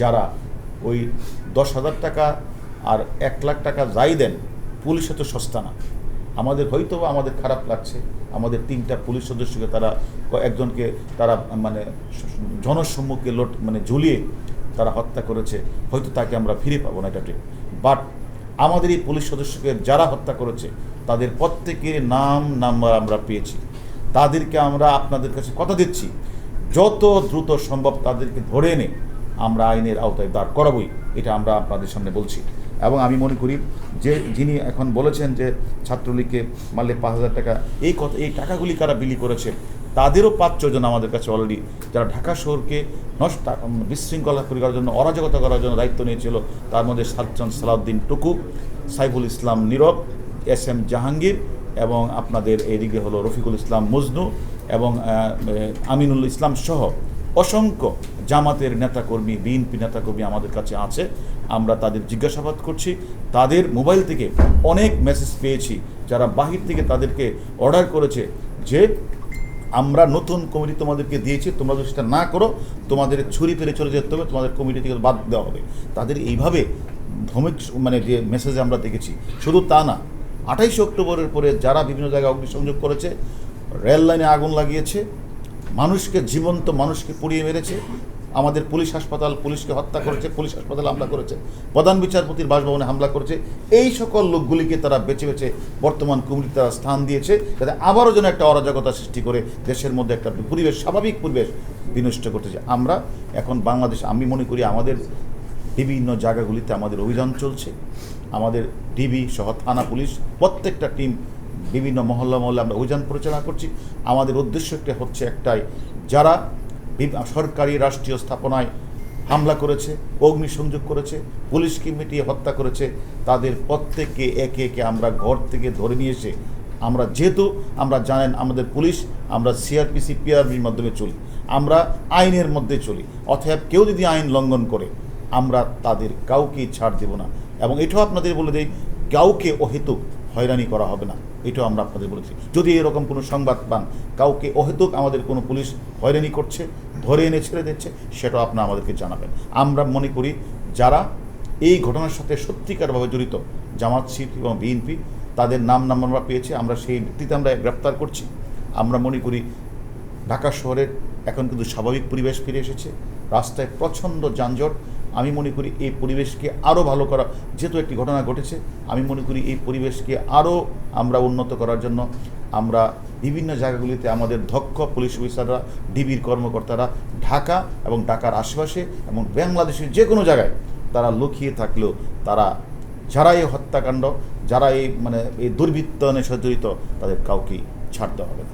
যারা ওই 10,000 টাকা আর 1 লাখ টাকা যাই দেন, পুলিশে তো সস্তা না। আমাদের হয়তো আমাদের খারাপ লাগছে, আমাদের 3টা পুলিশ সদস্যকে তারা একজনকে তারা মানে জনসম্মুখে ঝুলিয়ে তারা হত্যা করেছে, হয়তো তাকে আমরা ফিরে পাবো না, এটা ঠিক। বাট আমাদের এই পুলিশ সদস্যকে যারা হত্যা করেছে তাদের প্রত্যেকের নাম নাম্বার আমরা পেয়েছি। তাদেরকে আমরা আপনাদের কাছে কথা দিচ্ছি, যত দ্রুত সম্ভব তাদেরকে ধরে এনে আমরা আইনের আওতায় দাঁড় করাবই, এটা আমরা আপনাদের সামনে বলছি। এবং আমি মনে করি যে যিনি এখন বলেছেন যে ছাত্রলীগকে মারলে 5,000 টাকা, এই টাকাগুলি কারা বিলি করেছে, তাদেরও 5-6 জন আমাদের কাছে অলরেডি, যারা ঢাকা শহরকে বিশৃঙ্খলা করার জন্য, অরাজকতা করার জন্য দায়িত্ব নিয়েছিল। তার মধ্যে সালাউদ্দিন টুকু, সাইফুল ইসলাম নীরব, SM জাহাঙ্গীর, এবং আপনাদের এদিকে হলো রফিকুল ইসলাম মজনু এবং আমিনুল ইসলাম সহ অসংখ্য জামাতের নেতাকর্মী, বিএনপি নেতাকর্মী আমাদের কাছে আছে। আমরা তাদের জিজ্ঞাসাবাদ করছি। তাদের মোবাইল থেকে অনেক মেসেজ পেয়েছি, যারা বাহির থেকে তাদেরকে অর্ডার করেছে যে আমরা নতুন কমিটি তোমাদেরকে দিয়েছি, তোমরা যদি সেটা না করো তোমাদের ছুরি ফেলে চলে যেতে হবে, তোমাদের কমিটি থেকে বাদ দেওয়া হবে। তাদের এইভাবে ধমক যে মেসেজ আমরা দেখেছি। শুধু তা না, 28 অক্টোবরের পরে যারা বিভিন্ন জায়গায় অগ্নিসংযোগ করেছে, রেল লাইনে আগুন লাগিয়েছে, জীবন্ত মানুষকে পুড়িয়ে মেরেছে, আমাদের পুলিশ হাসপাতাল, পুলিশকে হত্যা করেছে, পুলিশ হাসপাতালে হামলা করেছে, প্রধান বিচারপতির বাসভবনে হামলা করেছে, এই সকল লোকগুলিকে তারা বেছে বেছে বর্তমান কমিটিতে তারা স্থান দিয়েছে, যাতে আবারও যেন একটা অরাজকতা সৃষ্টি করে দেশের মধ্যে একটা স্বাভাবিক পরিবেশ বিনষ্ট করতেছে। আমরা এখন বাংলাদেশ, আমি মনে করি আমাদের বিভিন্ন জায়গাগুলিতে আমাদের অভিযান চলছে। আমাদের ডিবি সহ থানা পুলিশ প্রত্যেকটা টিম বিভিন্ন মহল্লা আমরা অভিযান পরিচালনা করছি। আমাদের উদ্দেশ্যটা হচ্ছে একটাই, যারা সরকারি রাষ্ট্রীয় স্থাপনায় হামলা করেছে, অগ্নিসংযোগ করেছে, পুলিশকে মিটিয়ে হত্যা করেছে, তাদের প্রত্যেককে একে একে আমরা ঘর থেকে ধরে নিয়ে এসে, যেহেতু আমরা জানেন আমাদের পুলিশ, আমরা CRPC PRBর মাধ্যমে চলি, আমরা আইনের মধ্যে চলি। অতএব কেউ যদি আইন লঙ্ঘন করে আমরা তাদের কাউকেই ছাড় দেব না। এবং এটাও আপনাদের বলে দিই, কাউকে অহেতুক হয়রানি করা হবে না, এটাও আমরা আপনাদের বলেছি। যদি এরকম কোনো সংবাদ পান কাউকে অহেতুক আমাদের কোনো পুলিশ হয়রানি করছে, ধরে এনে ছেড়ে দিচ্ছে, সেটাও আপনারা আমাদেরকে জানাবেন। আমরা মনে করি যারা এই ঘটনার সাথে সত্যিকারভাবে জড়িত, জামাত, শিবির এবং বিএনপি, তাদের নাম আমরা পেয়েছি, আমরা সেই ভিত্তিতে আমরা গ্রেপ্তার করছি। আমরা মনে করি ঢাকা শহরের এখন কিন্তু স্বাভাবিক পরিবেশ ফিরে এসেছে, রাস্তায় প্রচণ্ড যানজট। আমি মনে করি এই পরিবেশকে আরও ভালো করা, যেহেতু একটি ঘটনা ঘটেছে, আমি মনে করি এই পরিবেশকে আরও আমরা উন্নত করার জন্য আমরা বিভিন্ন জায়গাগুলিতে আমাদের দক্ষ পুলিশ অফিসাররা, ডিবির কর্মকর্তারা ঢাকা এবং ঢাকার আশেপাশে এবং বাংলাদেশের যে কোনো জায়গায় তারা লুকিয়ে থাকলেও, তারা যারা এই হত্যাকাণ্ড, যারা এই দুর্বৃত্তায়নের সাথে জড়িত, তাদের কাউকেই ছাড়তে হবে না।